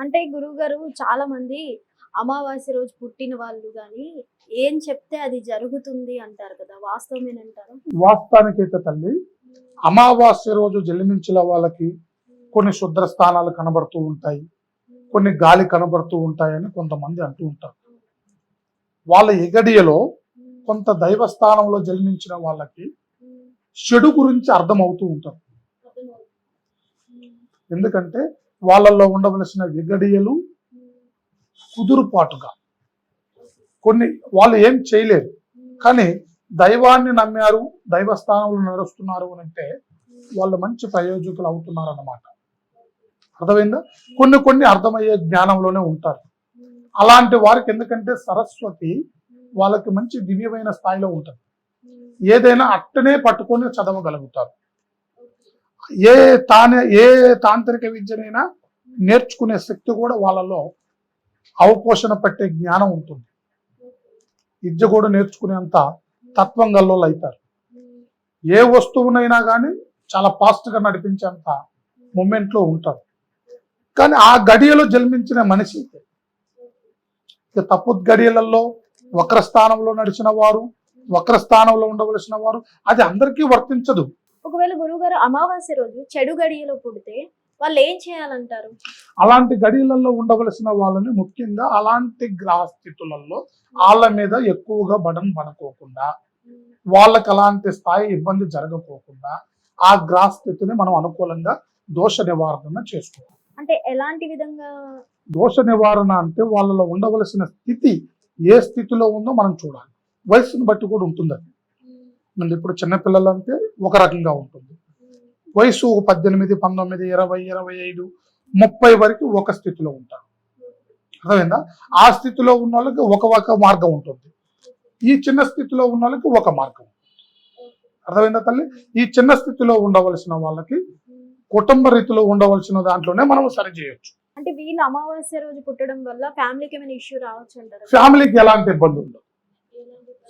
అంటే గురువుగారు చాలా మంది అమావాస్య రోజు పుట్టిన వాళ్ళు గాని ఏం చెప్తే అది జరుగుతుంది అంటారు కదా, వాస్తవమేనంటారా? వాస్తవానికైతే తల్లి, అమావాస్య రోజు జన్మించిన వాళ్ళకి కొన్ని శుద్ర స్థానాలు కనబడుతూ ఉంటాయి, కొన్ని గాలి కనబడుతూ ఉంటాయని కొంతమంది అంటూ ఉంటారు. వాళ్ళ ఎగడియలో కొంత దైవ స్థానంలో జన్మించిన వాళ్ళకి చెడు గురించి అర్థమవుతూ ఉంటారు. ఎందుకంటే వాళ్ళల్లో ఉండవలసిన ఎగడియలు కుదురుపాటుగా కొన్ని వాళ్ళు ఏం చేయలేరు, కానీ దైవాన్ని నమ్మారు, దైవస్థానంలో నడుస్తున్నారు అని అంటే వాళ్ళు మంచి ప్రయోజకులు అవుతున్నారు అన్నమాట. అర్థమైందా? కొన్ని అర్థమయ్యే జ్ఞానంలోనే ఉంటారు. అలాంటి వారికి ఎందుకంటే సరస్వతి వాళ్ళకి మంచి దివ్యమైన స్థాయిలో ఉంటుంది. ఏదైనా అట్టనే పట్టుకొని చదవగలుగుతారు. ఏ తాంత్రిక విద్యనైనా నేర్చుకునే శక్తి కూడా వాళ్ళలో అవపోషణ పట్టే జ్ఞానం ఉంటుంది. విద్య కూడా నేర్చుకునేంత తత్వం గల్లోలు అవుతారు. ఏ వస్తువునైనా కానీ చాలా ఫాస్ట్గా నడిపించేంత మూమెంట్లో ఉంటారు. కానీ ఆ గడియలో జన్మించిన మనిషి తప్పు గడియలలో వక్రస్థానంలో నడిచిన వారు, వక్రస్థానంలో ఉండవలసిన వారు, అది అందరికీ వర్తించదు. ఒకవేళ గురువుగారు అమావాస్య రోజు చెడు గడియలో పుడితే వాళ్ళు ఏం చేయాలంటారు? అలాంటి గడియలలో ఉండవలసిన వాళ్ళని ముఖ్యంగా అలాంటి గ్రహ స్థితులలో వాళ్ళ మీద ఎక్కువగా బటన్ పడుకోకుండా, వాళ్ళకి అలాంటి స్థాయి ఇబ్బంది జరగకోకుండా ఆ గ్రహ స్థితిని మనం అనుకూలంగా దోష నివారణ చేసుకోవాలి. అంటే ఎలాంటి విధంగా దోష నివారణ అంటే వాళ్ళలో ఉండవలసిన స్థితి ఏ స్థితిలో ఉందో మనం చూడాలి. వయసును బట్టి కూడా ఉంటుంది. అది మన ఇప్పుడు చిన్నపిల్లలు అంటే ఒక రకంగా ఉంటుంది. వయసు 18, 19, 20, 25, 30 వరకు ఒక స్థితిలో ఉంటారు. అర్థమైందా? ఆ స్థితిలో ఉన్న వాళ్ళకి ఒక మార్గం ఉంటుంది. ఈ చిన్న స్థితిలో ఉన్న వాళ్ళకి ఒక మార్గం. అర్థమైందా తల్లి? ఈ చిన్న స్థితిలో ఉండవలసిన వాళ్ళకి కుటుంబ రీతిలో ఉండవలసిన దాంట్లోనే మనం సరి చేయొచ్చు. అంటే వీళ్ళు అమావాస్య రోజు పుట్టడం వల్ల ఫ్యామిలీకి ఏమైనా ఇష్యూ రావచ్చు అంటారు? ఫ్యామిలీకి ఎలాంటి ఇబ్బంది ఉండదు.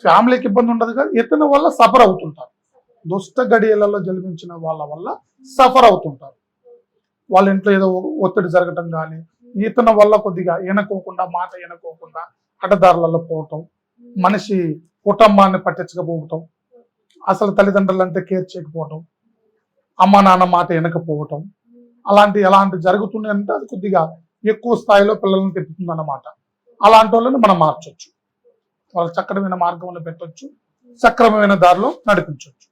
ఫ్యామిలీకి ఇబ్బంది ఉండదు, కానీ ఇతని వల్ల సఫర్ అవుతుంటారు. దుష్ట గడియలలో జన్మించిన వాళ్ళ వల్ల సఫర్ అవుతుంటారు. వాళ్ళ ఇంట్లో ఏదో ఒత్తిడి జరగటం కానీ, ఇతని వల్ల కొద్దిగా మాట ఎనుకోకుండా అడ్డదారులలో పోవటం, మనిషి కుటుంబాన్ని పట్టించకపోవటం, అసలు తల్లిదండ్రులు అంటే కేర్ చేయకపోవటం, అమ్మ నాన్న మాట వెనకపోవటం, ఎలాంటి జరుగుతున్నాయి అంటే అది కొద్దిగా ఎక్కువ స్థాయిలో పిల్లల్ని తిప్పుతుంది అన్నమాట. అలాంటి వాళ్ళని మనం మార్చొచ్చు, వాళ్ళు చక్కడమైన మార్గంలో పెట్టొచ్చు, సక్రమమైన దారిలో నడిపించవచ్చు.